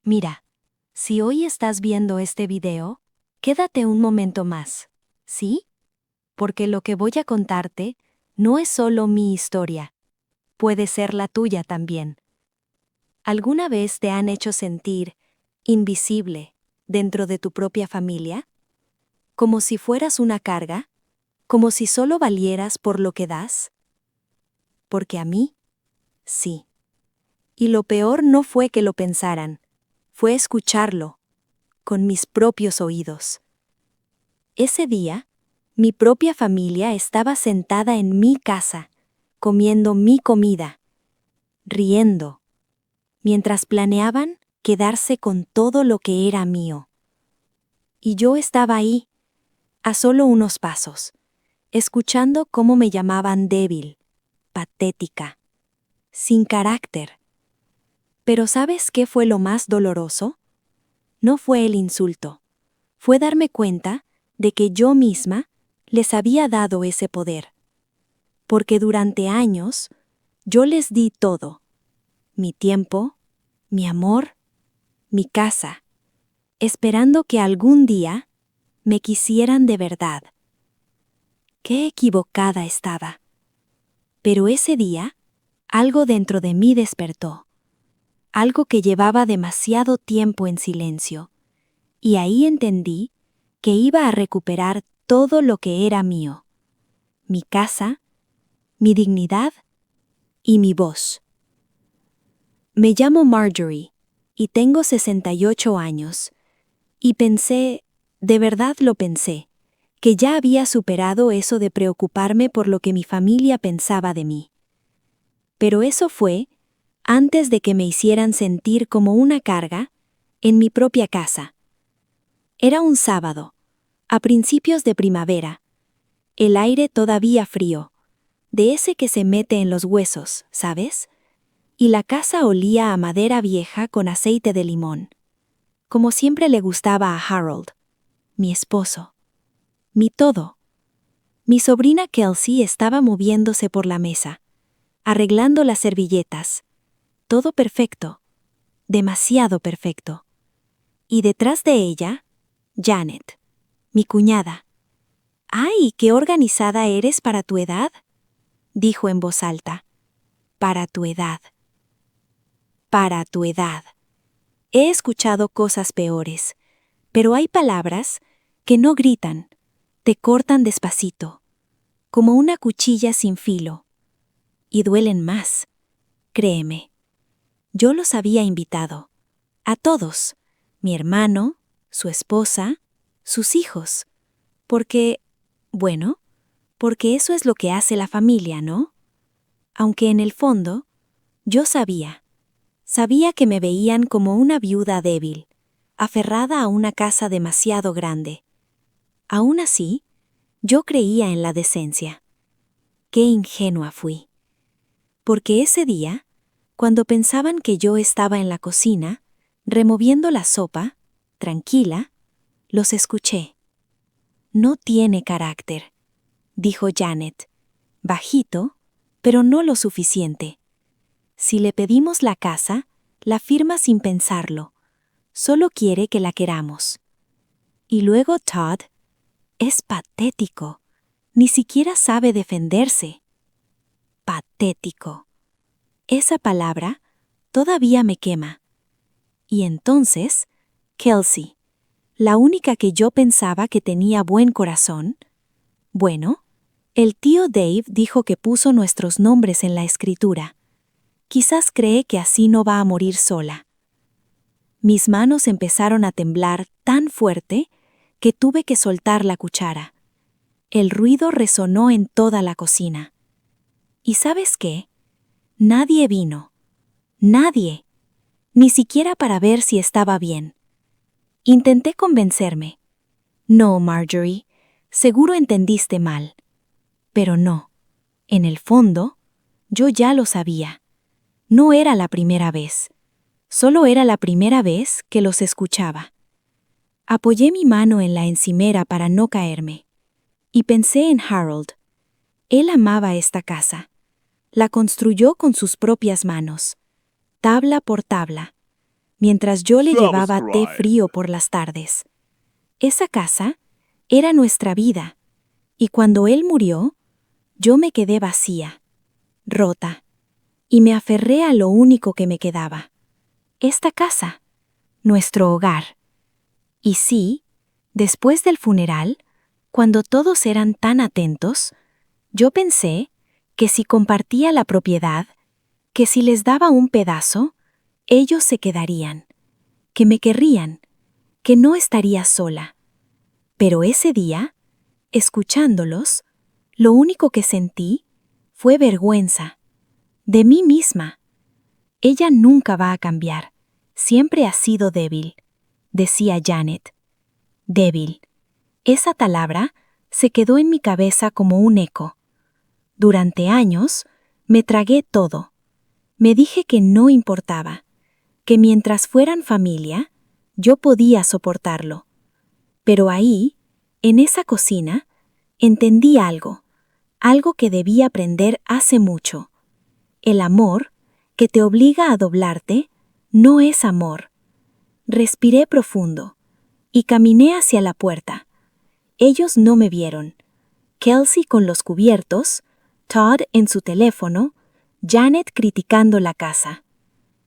Mira, si hoy estás viendo este video, quédate un momento más, ¿sí? Porque lo que voy a contarte no es solo mi historia, puede ser la tuya también. ¿Alguna vez te han hecho sentir invisible dentro de tu propia familia? ¿Como si fueras una carga? ¿Como si solo valieras por lo que das? Porque a mí, sí. Y lo peor no fue que lo pensaran, fue escucharlo, con mis propios oídos. Ese día, mi propia familia estaba sentada en mi casa, comiendo mi comida, riendo, mientras planeaban quedarse con todo lo que era mío. Y yo estaba ahí, a solo unos pasos, escuchando cómo me llamaban débil, patética, sin carácter. Pero ¿sabes qué fue lo más doloroso? No fue el insulto, fue darme cuenta de que yo misma les había dado ese poder. Porque durante años yo les di todo, mi tiempo, mi amor, mi casa, esperando que algún día me quisieran de verdad. Qué equivocada estaba. Pero ese día, algo dentro de mí despertó, algo que llevaba demasiado tiempo en silencio, y ahí entendí que iba a recuperar todo lo que era mío, mi casa, mi dignidad y mi voz. Me llamo Marjorie y tengo 68 años, y pensé, de verdad lo pensé, que ya había superado eso de preocuparme por lo que mi familia pensaba de mí. Pero eso fue antes de que me hicieran sentir como una carga en mi propia casa. Era un sábado, a principios de primavera, el aire todavía frío, de ese que se mete en los huesos, ¿sabes? Y la casa olía a madera vieja con aceite de limón, como siempre le gustaba a Harold, mi esposo, mi todo. Mi sobrina Kelsey estaba moviéndose por la mesa, arreglando las servilletas. Todo perfecto, demasiado perfecto. Y detrás de ella, Janet, mi cuñada. ¡Ay, qué organizada eres para tu edad!, dijo en voz alta. Para tu edad. Para tu edad. He escuchado cosas peores, pero hay palabras que no gritan, te cortan despacito, como una cuchilla sin filo, y duelen más, créeme. Yo los había invitado, a todos, mi hermano, su esposa, sus hijos, porque, bueno, porque eso es lo que hace la familia, ¿no? Aunque en el fondo, yo sabía que me veían como una viuda débil, aferrada a una casa demasiado grande. Aún así, yo creía en la decencia. Qué ingenua fui. Porque ese día, cuando pensaban que yo estaba en la cocina, removiendo la sopa, tranquila, los escuché. No tiene carácter, dijo Janet, bajito, pero no lo suficiente. Si le pedimos la casa, la firma sin pensarlo. Solo quiere que la queramos. Y luego Todd, es patético. Ni siquiera sabe defenderse. Patético. Esa palabra todavía me quema. Y entonces, Kelsey, la única que yo pensaba que tenía buen corazón. Bueno, el tío Dave dijo que puso nuestros nombres en la escritura. Quizás cree que así no va a morir sola. Mis manos empezaron a temblar tan fuerte que tuve que soltar la cuchara. El ruido resonó en toda la cocina. ¿Y sabes qué? Nadie vino. Nadie. Ni siquiera para ver si estaba bien. Intenté convencerme. No, Marjorie, seguro entendiste mal. Pero no. En el fondo, yo ya lo sabía. No era la primera vez. Solo era la primera vez que los escuchaba. Apoyé mi mano en la encimera para no caerme. Y pensé en Harold. Él amaba esta casa. La construyó con sus propias manos, tabla por tabla. mientras yo le llevaba té Subscribe. frío por las tardes. Esa casa era nuestra vida, y cuando él murió, yo me quedé vacía, rota, y me aferré a lo único que me quedaba. Esta casa, nuestro hogar. Y sí, después del funeral, cuando todos eran tan atentos, yo pensé que si compartía la propiedad, que si les daba un pedazo, ellos se quedarían, que me querrían, que no estaría sola. Pero ese día, escuchándolos, lo único que sentí fue vergüenza, de mí misma. Ella nunca va a cambiar, siempre ha sido débil, decía Janet. Débil. Esa palabra se quedó en mi cabeza como un eco. Durante años, me tragué todo. Me dije que no importaba, que mientras fueran familia, yo podía soportarlo. Pero ahí, en esa cocina, entendí algo que debí aprender hace mucho. El amor, que te obliga a doblarte, no es amor. Respiré profundo y caminé hacia la puerta. Ellos no me vieron. Kelsey con los cubiertos, Todd en su teléfono, Janet criticando la casa.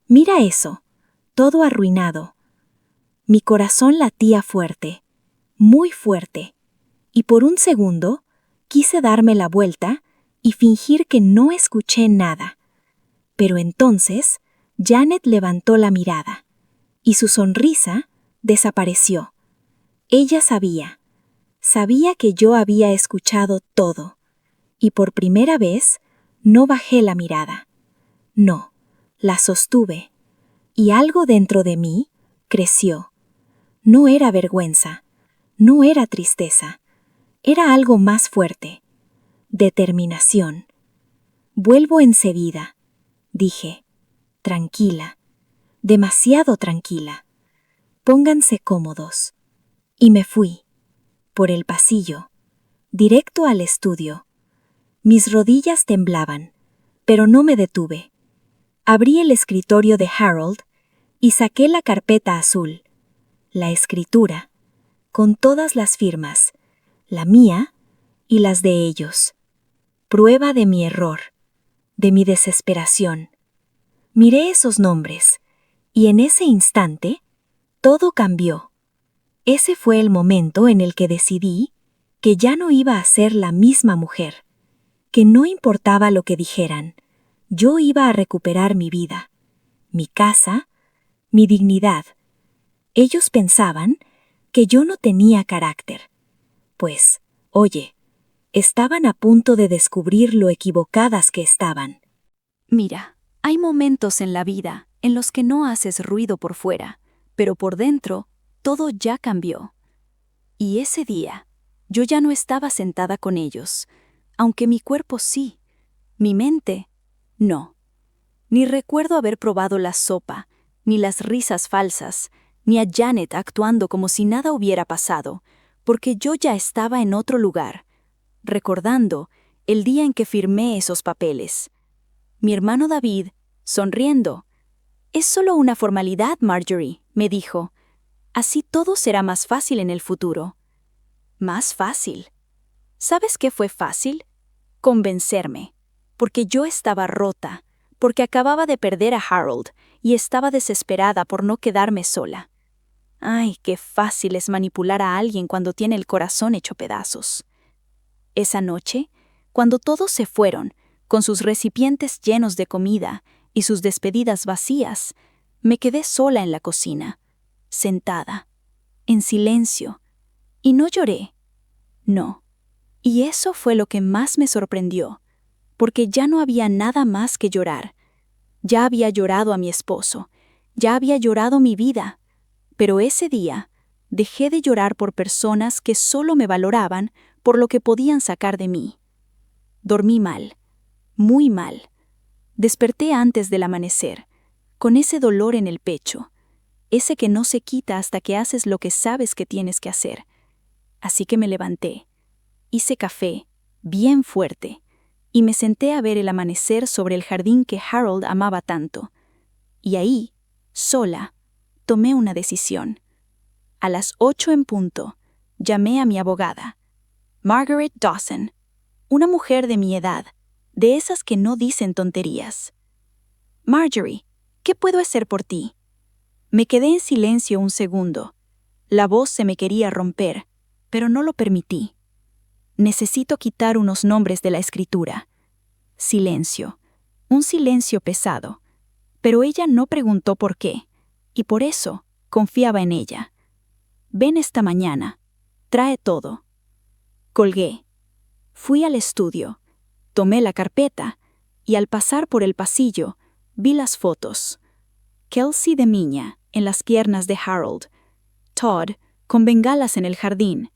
Mira eso, todo arruinado. Mi corazón latía fuerte, muy fuerte, y por un segundo quise darme la vuelta y fingir que no escuché nada. Pero entonces Janet levantó la mirada, y su sonrisa desapareció. Ella sabía que yo había escuchado todo, y por primera vez no bajé la mirada. No, la sostuve, y algo dentro de mí creció. No era vergüenza, no era tristeza, era algo más fuerte. Determinación. Vuelvo enseguida, dije, tranquila, demasiado tranquila. Pónganse cómodos. Y me fui, por el pasillo, directo al estudio. Mis rodillas temblaban, pero no me detuve. Abrí el escritorio de Harold y saqué la carpeta azul, la escritura, con todas las firmas, la mía y las de ellos. Prueba de mi error, de mi desesperación. Miré esos nombres, y en ese instante, todo cambió. Ese fue el momento en el que decidí que ya no iba a ser la misma mujer, que no importaba lo que dijeran, yo iba a recuperar mi vida, mi casa, mi dignidad. Ellos pensaban que yo no tenía carácter. Pues, oye, estaban a punto de descubrir lo equivocadas que estaban. Mira, hay momentos en la vida en los que no haces ruido por fuera, pero por dentro todo ya cambió. Y ese día, yo ya no estaba sentada con ellos, aunque mi cuerpo sí, mi mente no. Ni recuerdo haber probado la sopa, ni las risas falsas, ni a Janet actuando como si nada hubiera pasado, porque yo ya estaba en otro lugar, recordando el día en que firmé esos papeles. Mi hermano David, sonriendo. «Es solo una formalidad, Marjorie», me dijo. «Así todo será más fácil en el futuro». ¿Más fácil? ¿Sabes qué fue fácil? Convencerme. Porque yo estaba rota, porque acababa de perder a Harold y estaba desesperada por no quedarme sola. Ay, qué fácil es manipular a alguien cuando tiene el corazón hecho pedazos. Esa noche, cuando todos se fueron, con sus recipientes llenos de comida y sus despedidas vacías, me quedé sola en la cocina, sentada, en silencio, y no lloré. No. Y eso fue lo que más me sorprendió, porque ya no había nada más que llorar. Ya había llorado a mi esposo, ya había llorado mi vida, pero ese día dejé de llorar por personas que solo me valoraban por lo que podían sacar de mí. Dormí mal, muy mal. Desperté antes del amanecer, con ese dolor en el pecho, ese que no se quita hasta que haces lo que sabes que tienes que hacer. Así que me levanté, hice café, bien fuerte, y me senté a ver el amanecer sobre el jardín que Harold amaba tanto. Y ahí, sola, tomé una decisión. A las 8 en punto, llamé a mi abogada, Margaret Dawson, una mujer de mi edad, de esas que no dicen tonterías. Marjorie, ¿qué puedo hacer por ti? Me quedé en silencio un segundo. La voz se me quería romper, pero no lo permití. Necesito quitar unos nombres de la escritura. Silencio. Un silencio pesado. Pero ella no preguntó por qué, y por eso confiaba en ella. Ven esta mañana. Trae todo. Colgué. Fui al estudio. Tomé la carpeta, y al pasar por el pasillo, vi las fotos. Kelsey de niña, en las piernas de Harold. Todd, con bengalas en el jardín.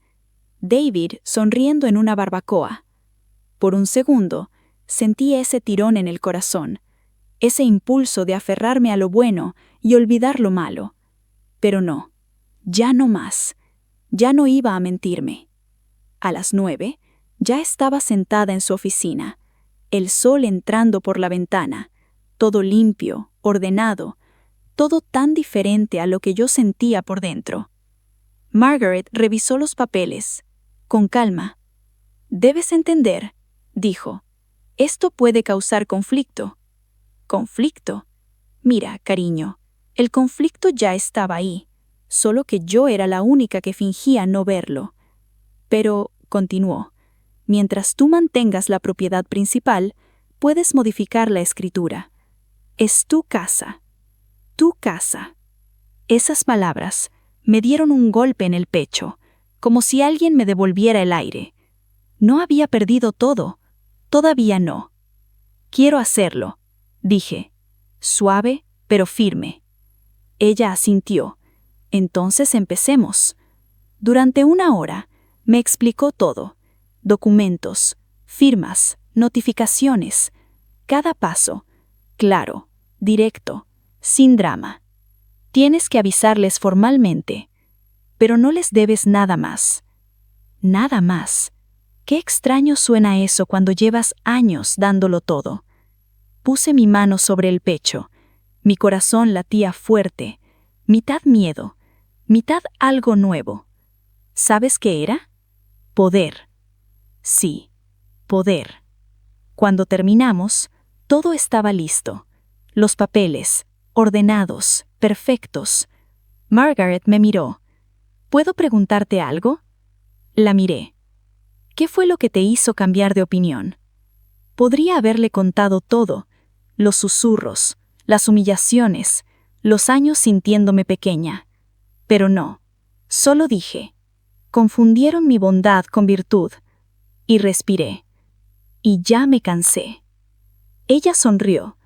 David sonriendo en una barbacoa. Por un segundo, sentí ese tirón en el corazón, ese impulso de aferrarme a lo bueno y olvidar lo malo. Pero no, ya no más. Ya no iba a mentirme. A las 9, ya estaba sentada en su oficina, el sol entrando por la ventana, todo limpio, ordenado, todo tan diferente a lo que yo sentía por dentro. Margaret revisó los papeles, con calma. «Debes entender», dijo, «esto puede causar conflicto». ¿Conflicto? Mira, cariño, el conflicto ya estaba ahí, solo que yo era la única que fingía no verlo. Pero, continuó, mientras tú mantengas la propiedad principal, puedes modificar la escritura. Es tu casa. Tu casa. Esas palabras me dieron un golpe en el pecho, como si alguien me devolviera el aire. No había perdido todo. Todavía no. Quiero hacerlo, dije, suave pero firme. Ella asintió. Entonces empecemos. Durante 1 hora me explicó todo. Documentos, firmas, notificaciones. Cada paso. Claro, directo, sin drama. Tienes que avisarles formalmente, pero no les debes nada más. Nada más. Qué extraño suena eso cuando llevas años dándolo todo. Puse mi mano sobre el pecho. Mi corazón latía fuerte, mitad miedo, mitad algo nuevo. ¿Sabes qué era? Poder. Sí, poder. Cuando terminamos, todo estaba listo. Los papeles, ordenados, perfectos. Margaret me miró. ¿Puedo preguntarte algo? La miré. ¿Qué fue lo que te hizo cambiar de opinión? Podría haberle contado todo, los susurros, las humillaciones, los años sintiéndome pequeña. Pero no, solo dije. Confundieron mi bondad con virtud. Y respiré. Y ya me cansé. Ella sonrió,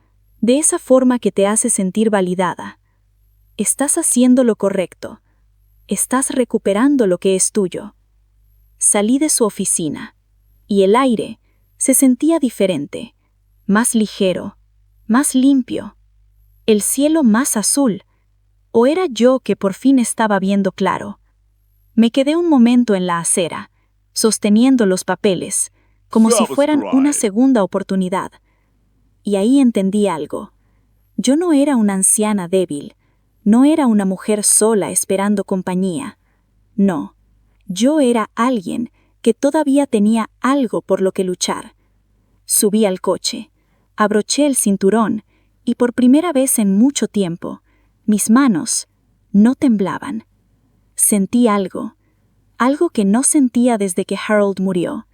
de esa forma que te hace sentir validada. Estás haciendo lo correcto. Estás recuperando lo que es tuyo. Salí de su oficina, y el aire se sentía diferente, más ligero, más limpio. El cielo más azul. ¿O era yo que por fin estaba viendo claro? Me quedé un momento en la acera, sosteniendo los papeles, como si fueran una segunda oportunidad. Y ahí entendí algo. Yo no era una anciana débil, no era una mujer sola esperando compañía. No, yo era alguien que todavía tenía algo por lo que luchar. Subí al coche, abroché el cinturón y por primera vez en mucho tiempo, mis manos no temblaban. Sentí algo que no sentía desde que Harold murió.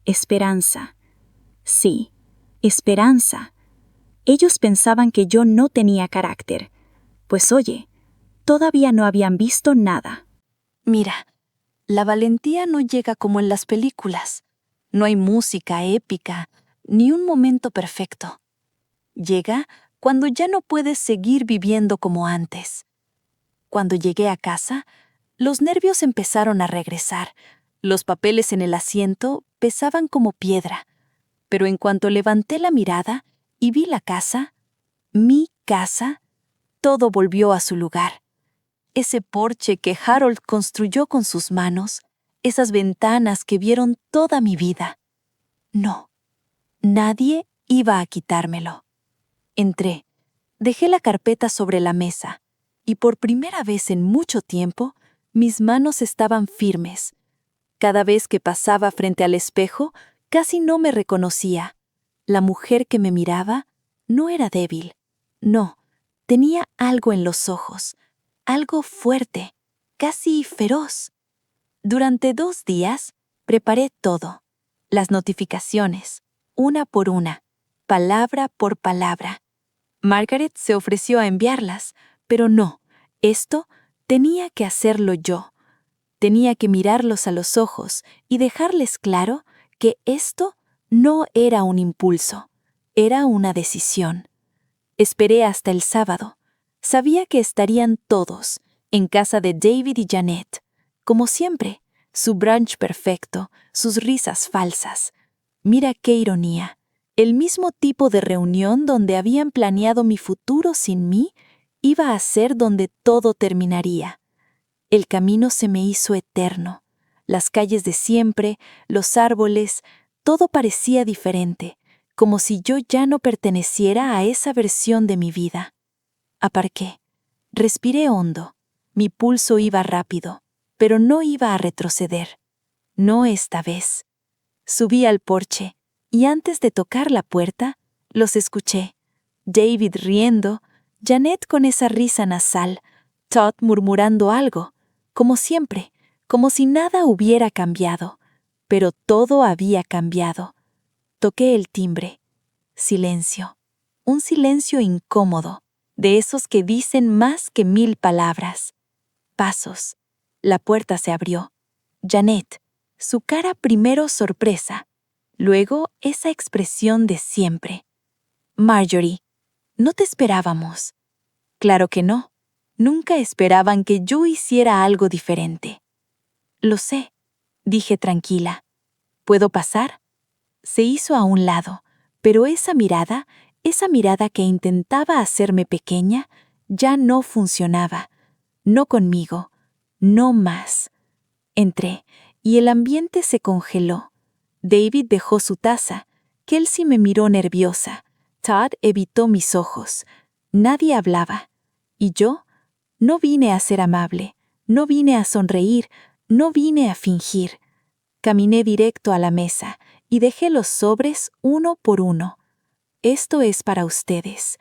Esperanza. Sí, esperanza. Ellos pensaban que yo no tenía carácter. Pues oye, todavía no habían visto nada. Mira, la valentía no llega como en las películas. No hay música épica, ni un momento perfecto. Llega cuando ya no puedes seguir viviendo como antes. Cuando llegué a casa, los nervios empezaron a regresar. Los papeles en el asiento pesaban como piedra. Pero en cuanto levanté la mirada y vi la casa, mi casa, todo volvió a su lugar. Ese porche que Harold construyó con sus manos, esas ventanas que vieron toda mi vida. No, nadie iba a quitármelo. Entré, dejé la carpeta sobre la mesa y por primera vez en mucho tiempo, mis manos estaban firmes. Cada vez que pasaba frente al espejo, casi no me reconocía. La mujer que me miraba no era débil. No, tenía algo en los ojos, algo fuerte, casi feroz. Durante 2 días, preparé todo. Las notificaciones, una por una, palabra por palabra. Margaret se ofreció a enviarlas, pero no, esto tenía que hacerlo yo. Tenía que mirarlos a los ojos y dejarles claro que esto no era un impulso, era una decisión. Esperé hasta el sábado. Sabía que estarían todos en casa de David y Janet, como siempre, su brunch perfecto, sus risas falsas. Mira qué ironía. El mismo tipo de reunión donde habían planeado mi futuro sin mí iba a ser donde todo terminaría. El camino se me hizo eterno. Las calles de siempre, los árboles, todo parecía diferente, como si yo ya no perteneciera a esa versión de mi vida. Aparqué. Respiré hondo. Mi pulso iba rápido, pero no iba a retroceder. No esta vez. Subí al porche, y antes de tocar la puerta, los escuché. David riendo, Janet con esa risa nasal, Todd murmurando algo, como siempre, como si nada hubiera cambiado. Pero todo había cambiado. Toqué el timbre. Silencio. Un silencio incómodo, de esos que dicen más que 1000 palabras. Pasos. La puerta se abrió. Janet, su cara primero sorpresa, luego esa expresión de siempre. Marjorie, no te esperábamos. Claro que no. Nunca esperaban que yo hiciera algo diferente. Lo sé, dije tranquila. ¿Puedo pasar? Se hizo a un lado, pero esa mirada que intentaba hacerme pequeña, ya no funcionaba. No conmigo, no más. Entré, y el ambiente se congeló. David dejó su taza. Kelsey me miró nerviosa. Todd evitó mis ojos. Nadie hablaba. ¿Y yo? No vine a ser amable, no vine a sonreír, no vine a fingir. Caminé directo a la mesa y dejé los sobres uno por uno. Esto es para ustedes.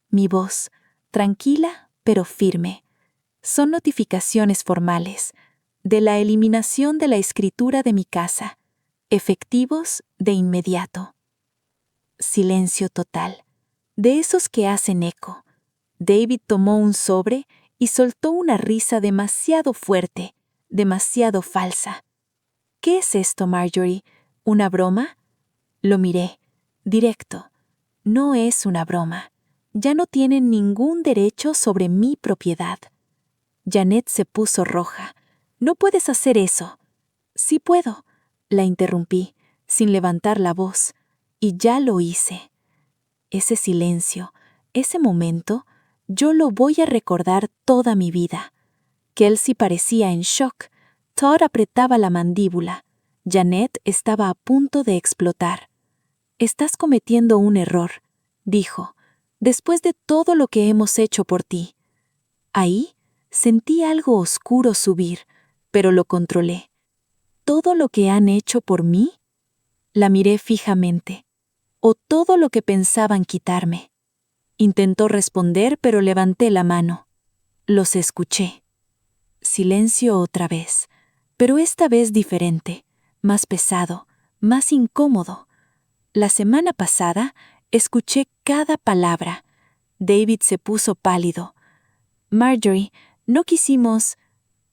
Mi voz, tranquila pero firme. Son notificaciones formales, de la eliminación de la escritura de mi casa, efectivos de inmediato. Silencio total, de esos que hacen eco. David tomó un sobre y soltó una risa demasiado fuerte, demasiado falsa. ¿Qué es esto, Marjorie? ¿Una broma? Lo miré, directo. No es una broma. Ya no tienen ningún derecho sobre mi propiedad. Janet se puso roja. No puedes hacer eso. Sí puedo, la interrumpí, sin levantar la voz, y ya lo hice. Ese silencio, ese momento, yo lo voy a recordar toda mi vida. Kelsey parecía en shock. Todd apretaba la mandíbula. Janet estaba a punto de explotar. «Estás cometiendo un error», dijo, «después de todo lo que hemos hecho por ti». Ahí sentí algo oscuro subir, pero lo controlé. ¿Todo lo que han hecho por mí? La miré fijamente. ¿O todo lo que pensaban quitarme? Intentó responder, pero levanté la mano. Los escuché. Silencio otra vez, pero esta vez diferente, más pesado, más incómodo. La semana pasada escuché cada palabra. David se puso pálido. Marjorie, no quisimos.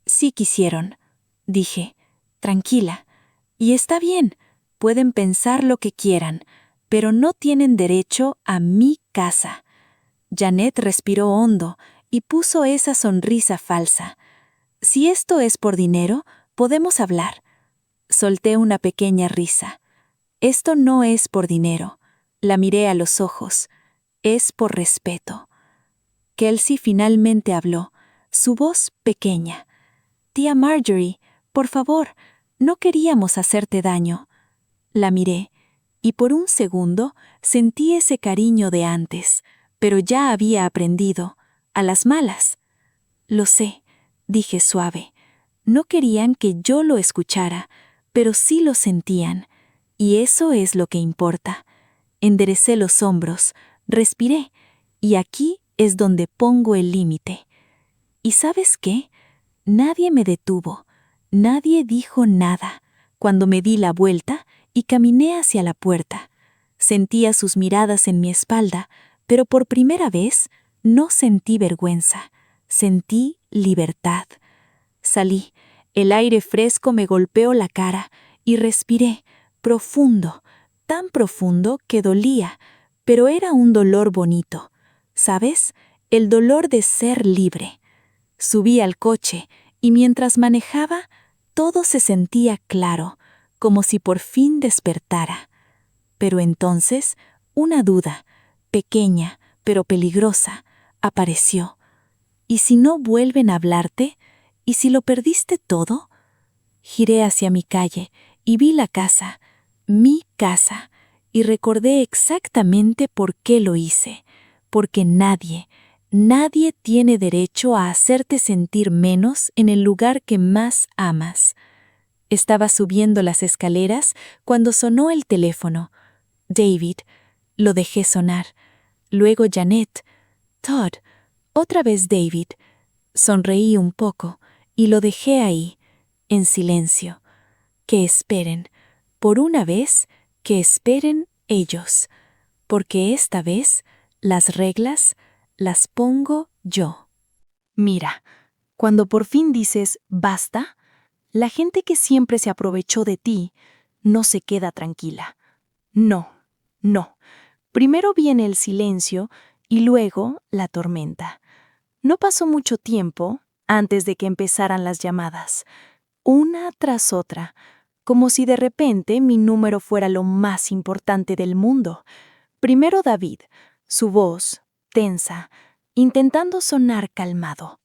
Sí quisieron, dije, tranquila. Y está bien, pueden pensar lo que quieran, pero no tienen derecho a mi casa. Janet respiró hondo y puso esa sonrisa falsa. Si esto es por dinero, podemos hablar. Solté una pequeña risa. Esto no es por dinero. La miré a los ojos. Es por respeto. Kelsey finalmente habló, su voz pequeña. «Tía Marjorie, por favor, no queríamos hacerte daño». La miré, y por un segundo sentí ese cariño de antes, pero ya había aprendido, a las malas. Lo sé, dije suave. No querían que yo lo escuchara, pero sí lo sentían, y eso es lo que importa. Enderecé los hombros, respiré, y aquí es donde pongo el límite. ¿Y sabes qué? Nadie me detuvo, nadie dijo nada. Cuando me di la vuelta y caminé hacia la puerta, sentía sus miradas en mi espalda, pero por primera vez no sentí vergüenza, sentí libertad. Salí, el aire fresco me golpeó la cara y respiré, profundo, tan profundo que dolía, pero era un dolor bonito. ¿Sabes? El dolor de ser libre. Subí al coche y mientras manejaba, todo se sentía claro, como si por fin despertara. Pero entonces, una duda, pequeña pero peligrosa, apareció. ¿Y si no vuelven a hablarte? ¿Y si lo perdiste todo? Giré hacia mi calle y vi la casa, mi casa, y recordé exactamente por qué lo hice. Porque nadie tiene derecho a hacerte sentir menos en el lugar que más amas. Estaba subiendo las escaleras cuando sonó el teléfono. David. Lo dejé sonar. Luego Janet. Todd. Otra vez David. Sonreí un poco y lo dejé ahí, en silencio. Que esperen. Por una vez, que esperen ellos. Porque esta vez, las reglas las pongo yo. Mira, cuando por fin dices basta, la gente que siempre se aprovechó de ti no se queda tranquila. No, no. Primero viene el silencio y luego la tormenta. No pasó mucho tiempo antes de que empezaran las llamadas, una tras otra, como si de repente mi número fuera lo más importante del mundo. Primero David, su voz, tensa, intentando sonar calmado.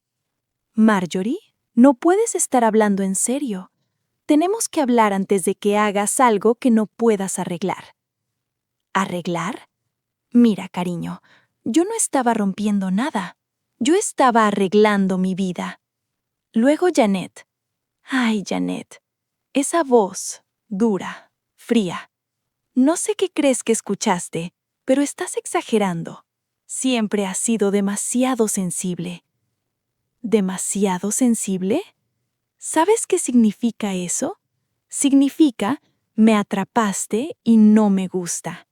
Marjorie, no puedes estar hablando en serio. Tenemos que hablar antes de que hagas algo que no puedas arreglar. ¿Arreglar? Mira, cariño, yo no estaba rompiendo nada. Yo estaba arreglando mi vida. Luego Janet. Ay, Janet, esa voz, dura, fría. No sé qué crees que escuchaste, pero estás exagerando. Siempre has sido demasiado sensible. ¿Demasiado sensible? ¿Sabes qué significa eso? Significa, me atrapaste y no me gusta.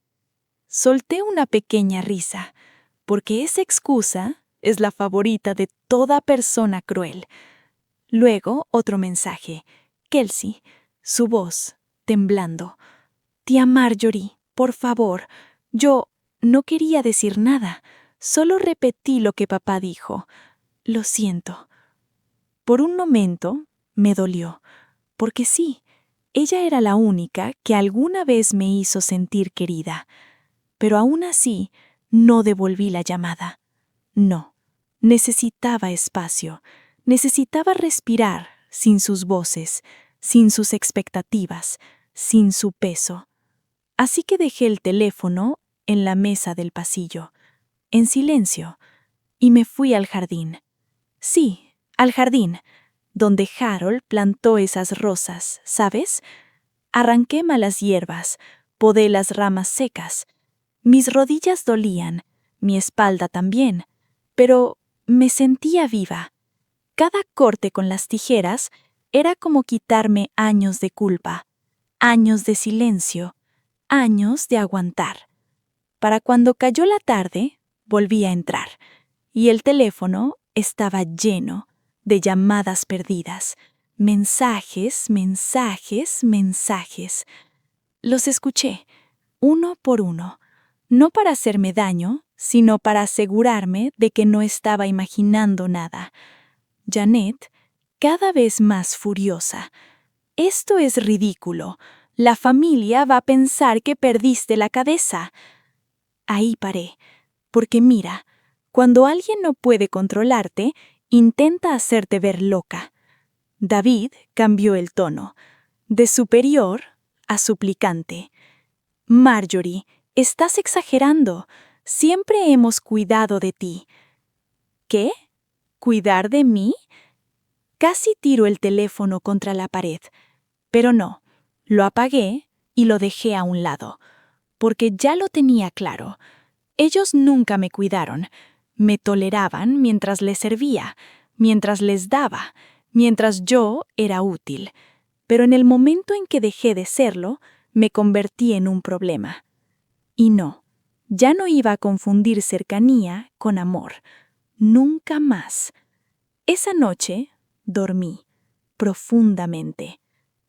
Solté una pequeña risa, porque esa excusa es la favorita de toda persona cruel. Luego otro mensaje. Kelsey, su voz, temblando. Tía Marjorie, por favor, yo no quería decir nada, solo repetí lo que papá dijo. Lo siento. Por un momento me dolió, porque sí, ella era la única que alguna vez me hizo sentir querida. Pero aún así, no devolví la llamada. No, necesitaba espacio, necesitaba respirar sin sus voces, sin sus expectativas, sin su peso. Así que dejé el teléfono en la mesa del pasillo, en silencio, y me fui al jardín. Sí, al jardín, donde Harold plantó esas rosas, ¿sabes? Arranqué malas hierbas, podé las ramas secas. Mis rodillas dolían, mi espalda también, pero me sentía viva. Cada corte con las tijeras era como quitarme años de culpa, años de silencio, años de aguantar. Para cuando cayó la tarde, volví a entrar, y el teléfono estaba lleno de llamadas perdidas, mensajes, mensajes, mensajes. Los escuché, uno por uno, no para hacerme daño, sino para asegurarme de que no estaba imaginando nada. Janet, cada vez más furiosa. Esto es ridículo. La familia va a pensar que perdiste la cabeza. Ahí paré, porque mira, cuando alguien no puede controlarte, intenta hacerte ver loca. David cambió el tono, de superior a suplicante. Marjorie, estás exagerando. Siempre hemos cuidado de ti. ¿Qué? ¿Cuidar de mí? Casi tiro el teléfono contra la pared, pero no, lo apagué y lo dejé a un lado, porque ya lo tenía claro. Ellos nunca me cuidaron, me toleraban mientras les servía, mientras les daba, mientras yo era útil. Pero en el momento en que dejé de serlo, me convertí en un problema. Y no, ya no iba a confundir cercanía con amor. Nunca más. Esa noche dormí profundamente,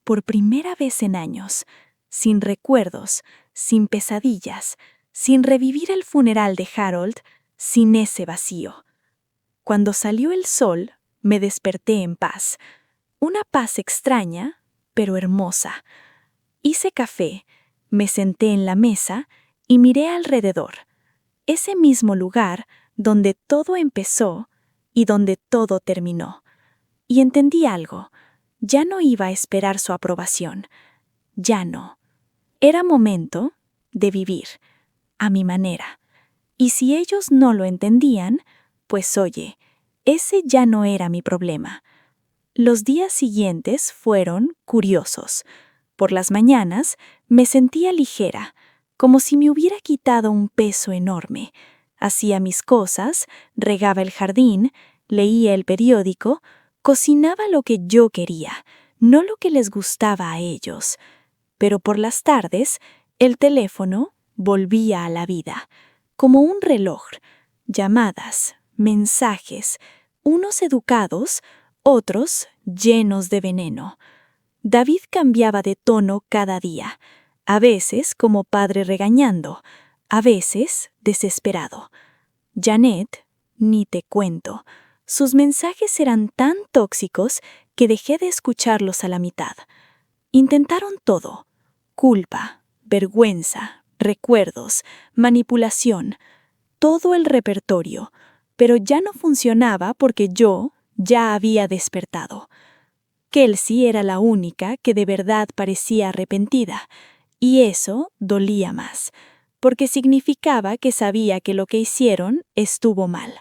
por primera vez en años, sin recuerdos, sin pesadillas, sin revivir el funeral de Harold, sin ese vacío. Cuando salió el sol, me desperté en paz. Una paz extraña, pero hermosa. Hice café, me senté en la mesa y miré alrededor. Ese mismo lugar donde todo empezó y donde todo terminó. Y entendí algo. Ya no iba a esperar su aprobación. Ya no. Era momento de vivir, a mi manera. Y si ellos no lo entendían, pues oye, ese ya no era mi problema. Los días siguientes fueron curiosos. Por las mañanas me sentía ligera, como si me hubiera quitado un peso enorme. Hacía mis cosas, regaba el jardín, leía el periódico, cocinaba lo que yo quería, no lo que les gustaba a ellos. Pero por las tardes, el teléfono volvía a la vida, como un reloj. Llamadas, mensajes, unos educados, otros llenos de veneno. David cambiaba de tono cada día, a veces como padre regañando, a veces desesperado. Janet, ni te cuento. Sus mensajes eran tan tóxicos que dejé de escucharlos a la mitad. Intentaron todo: culpa, vergüenza, recuerdos, manipulación, todo el repertorio, pero ya no funcionaba porque yo ya había despertado. Kelsey era la única que de verdad parecía arrepentida, y eso dolía más, porque significaba que sabía que lo que hicieron estuvo mal.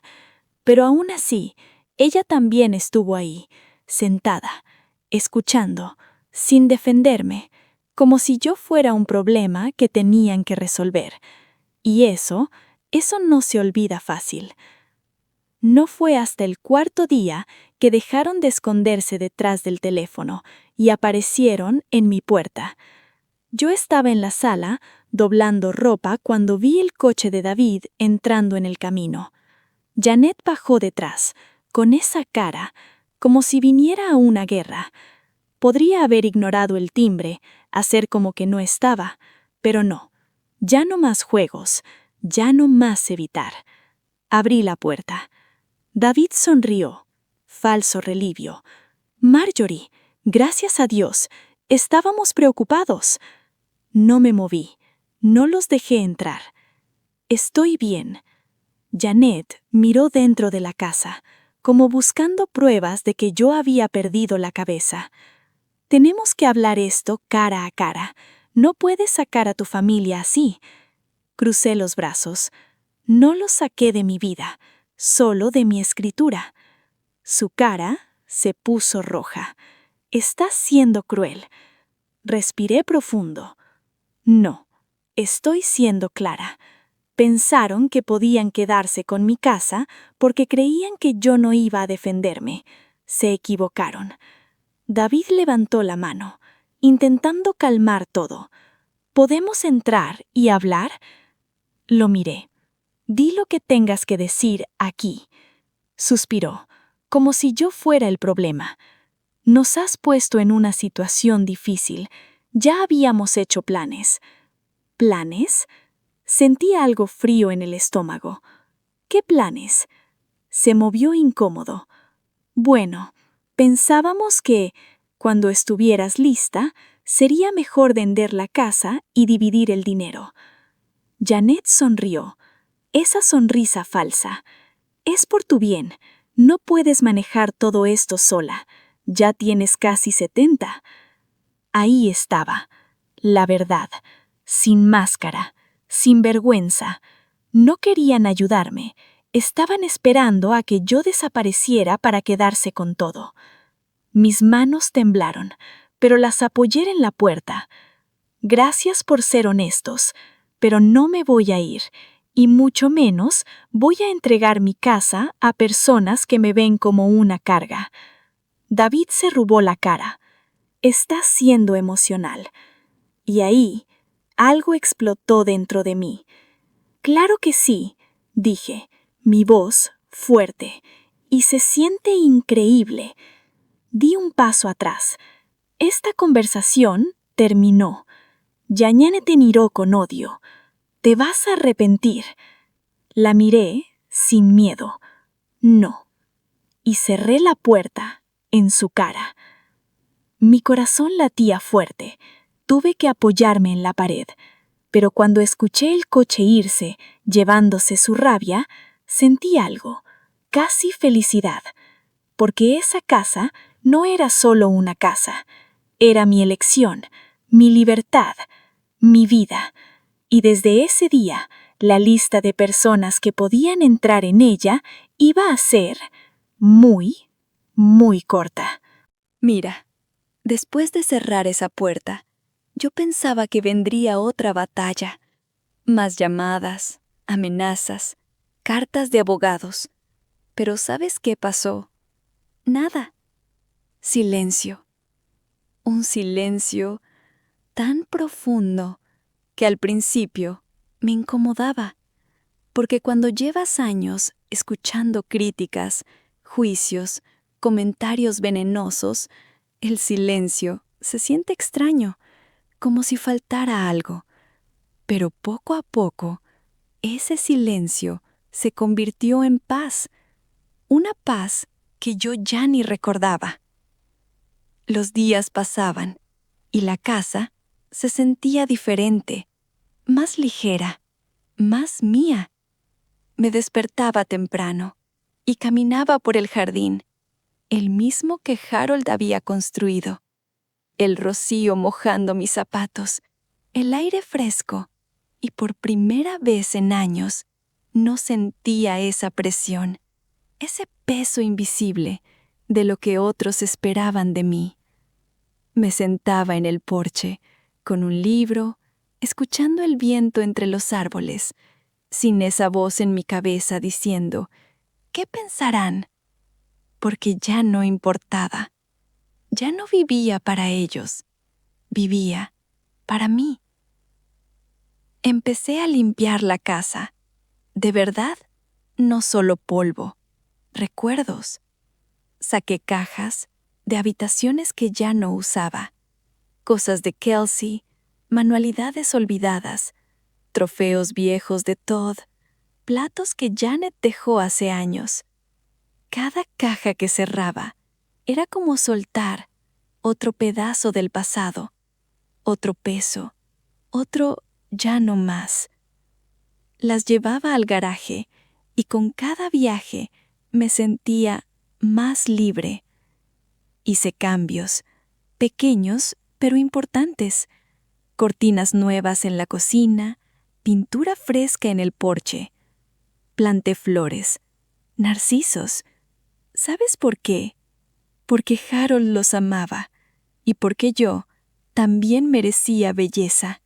Pero aún así, ella también estuvo ahí, sentada, escuchando, sin defenderme, como si yo fuera un problema que tenían que resolver. Y eso no se olvida fácil. No fue hasta el cuarto día que dejaron de esconderse detrás del teléfono y aparecieron en mi puerta. Yo estaba en la sala, doblando ropa, cuando vi el coche de David entrando en el camino. Janet bajó detrás, con esa cara, como si viniera a una guerra. Podría haber ignorado el timbre, hacer como que no estaba, pero no. Ya no más juegos, ya no más evitar. Abrí la puerta. David sonrió. Falso relivio. Marjorie, gracias a Dios, estábamos preocupados. No me moví. No los dejé entrar. Estoy bien. Janet miró dentro de la casa, como buscando pruebas de que yo había perdido la cabeza. Tenemos que hablar esto cara a cara. No puedes sacar a tu familia así. Crucé los brazos. No los saqué de mi vida, solo de mi escritura. Su cara se puso roja. Estás siendo cruel. Respiré profundo. No, estoy siendo clara. Pensaron que podían quedarse con mi casa porque creían que yo no iba a defenderme. Se equivocaron. David levantó la mano, intentando calmar todo. ¿Podemos entrar y hablar? Lo miré. Di lo que tengas que decir aquí. Suspiró, como si yo fuera el problema. Nos has puesto en una situación difícil. Ya habíamos hecho planes. ¿Planes? Sentí algo frío en el estómago. ¿Qué planes? Se movió incómodo. Bueno, pensábamos que, cuando estuvieras lista, sería mejor vender la casa y dividir el dinero. Janet sonrió. Esa sonrisa falsa. Es por tu bien. No puedes manejar todo esto sola. Ya tienes casi 70. Ahí estaba. La verdad. Sin máscara. Sin vergüenza. No querían ayudarme. estaban esperando a que yo desapareciera para quedarse con todo. Mis manos temblaron, pero las apoyé en la puerta. Gracias por ser honestos, pero no me voy a ir, y mucho menos voy a entregar mi casa a personas que me ven como una carga. David se rubó la cara. Está siendo emocional. Y ahí, algo explotó dentro de mí. Claro que sí, dije, mi voz fuerte, y se siente increíble. Di un paso atrás. Esta conversación terminó. Yañane te miró con odio. Te vas a arrepentir. La miré sin miedo. No. Y cerré la puerta en su cara. Mi corazón latía fuerte. Tuve que apoyarme en la pared. Pero cuando escuché el coche irse, llevándose su rabia, sentí algo, casi felicidad. Porque esa casa no era solo una casa. Era mi elección, mi libertad, mi vida. Y desde ese día, la lista de personas que podían entrar en ella iba a ser muy, muy corta. Mira, después de cerrar esa puerta, yo pensaba que vendría otra batalla. Más llamadas, amenazas, cartas de abogados. Pero ¿sabes qué pasó? Nada. Silencio. Un silencio tan profundo que al principio me incomodaba, porque cuando llevas años escuchando críticas, juicios, comentarios venenosos, el silencio se siente extraño, como si faltara algo. Pero poco a poco, ese silencio se convirtió en paz, una paz que yo ya ni recordaba. Los días pasaban y la casa se sentía diferente, más ligera, más mía. Me despertaba temprano y caminaba por el jardín, el mismo que Harold había construido. El rocío mojando mis zapatos, el aire fresco, y por primera vez en años no sentía esa presión, ese peso invisible de lo que otros esperaban de mí. Me sentaba en el porche, con un libro, escuchando el viento entre los árboles, sin esa voz en mi cabeza diciendo, ¿qué pensarán? Porque ya no importaba. Ya no vivía para ellos, vivía para mí. Empecé a limpiar la casa. De verdad, no solo polvo, recuerdos. Saqué cajas de habitaciones que ya no usaba, cosas de Kelsey, manualidades olvidadas, trofeos viejos de Todd, platos que Janet dejó hace años. Cada caja que cerraba era como soltar otro pedazo del pasado, otro peso, otro ya no más. Las llevaba al garaje y con cada viaje me sentía más libre. Hice cambios, pequeños pero importantes. Cortinas nuevas en la cocina, pintura fresca en el porche. Planté flores, narcisos. ¿Sabes por qué? Porque Harold los amaba y porque yo también merecía belleza.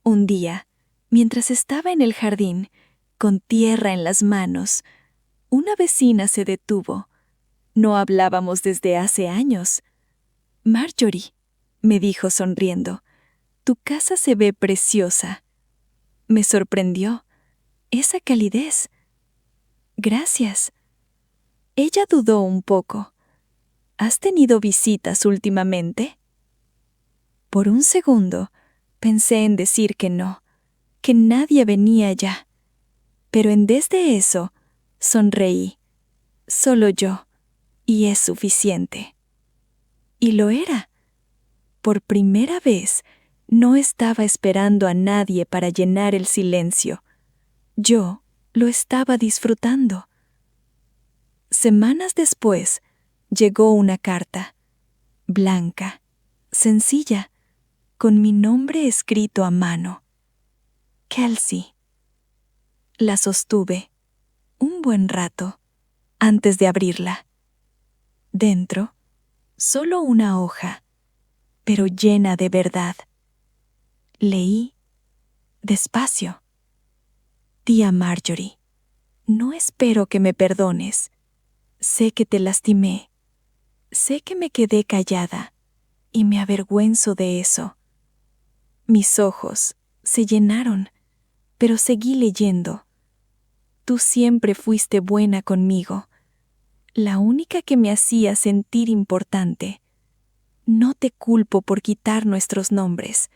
Un día, mientras estaba en el jardín, con tierra en las manos, una vecina se detuvo. No hablábamos desde hace años. Marjorie, me dijo sonriendo, tu casa se ve preciosa. Me sorprendió esa calidez. Gracias. Ella dudó un poco. ¿Has tenido visitas últimamente? Por un segundo pensé en decir que no, que nadie venía ya. Pero en vez de eso, sonreí. Solo yo, y es suficiente. Y lo era. Por primera vez, no estaba esperando a nadie para llenar el silencio. Yo lo estaba disfrutando. Semanas después, llegó una carta, blanca, sencilla, con mi nombre escrito a mano. Kelsey. La sostuve. un buen rato antes de abrirla. Dentro, solo una hoja, pero llena de verdad. Leí despacio. Tía Marjorie, no espero que me perdones. Sé que te lastimé. Sé que me quedé callada y me avergüenzo de eso. Mis ojos se llenaron, pero seguí leyendo. Tú siempre fuiste buena conmigo, la única que me hacía sentir importante. No te culpo por quitar nuestros nombres.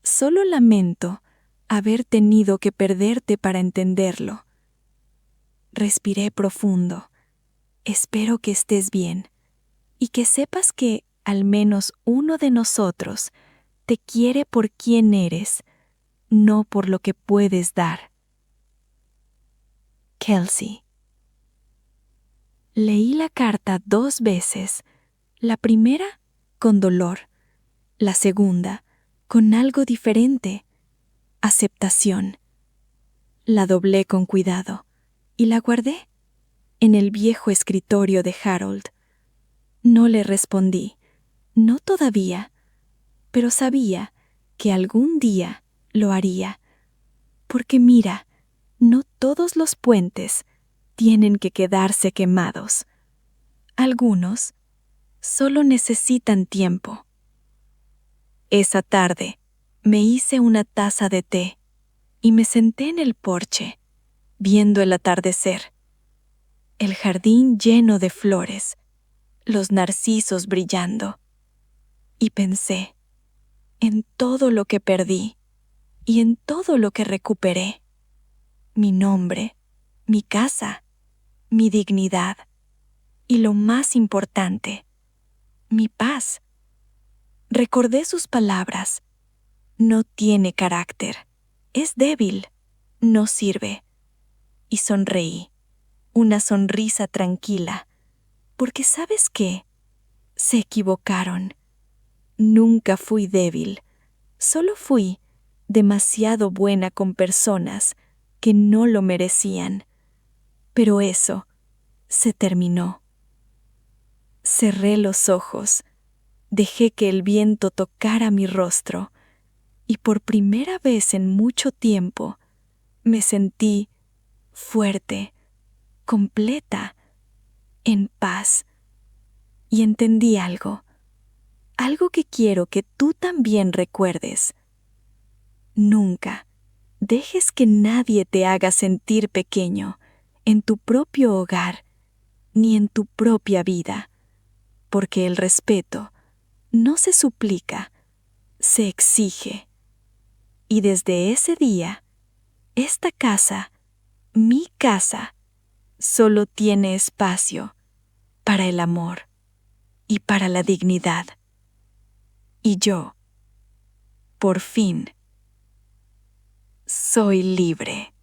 Solo lamento haber tenido que perderte para entenderlo. Respiré profundo. Espero que estés bien y que sepas que al menos uno de nosotros te quiere por quien eres, no por lo que puedes dar. Kelsey. Leí la carta 2 veces, la primera con dolor, la segunda con algo diferente, aceptación. La doblé con cuidado y la guardé en el viejo escritorio de Harold. No le respondí, no todavía, pero sabía que algún día lo haría, porque mira, no todos los puentes tienen que quedarse quemados. Algunos solo necesitan tiempo. Esa tarde me hice una taza de té y me senté en el porche, viendo el atardecer. El jardín lleno de flores, los narcisos brillando. Y pensé en todo lo que perdí y en todo lo que recuperé. Mi nombre, mi casa, mi dignidad y lo más importante, mi paz. Recordé sus palabras. No tiene carácter, es débil, no sirve. Y sonreí, una sonrisa tranquila, porque ¿sabes qué? Se equivocaron. Nunca fui débil, solo fui demasiado buena con personas que no lo merecían. Pero eso se terminó. Cerré los ojos, dejé que el viento tocara mi rostro y por primera vez en mucho tiempo me sentí fuerte, completa, en paz. Y entendí algo que quiero que tú también recuerdes. Nunca dejes que nadie te haga sentir pequeño en tu propio hogar ni en tu propia vida, porque el respeto no se suplica, se exige. Y desde ese día, esta casa, mi casa, solo tiene espacio para el amor y para la dignidad. Y yo, por fin, soy libre.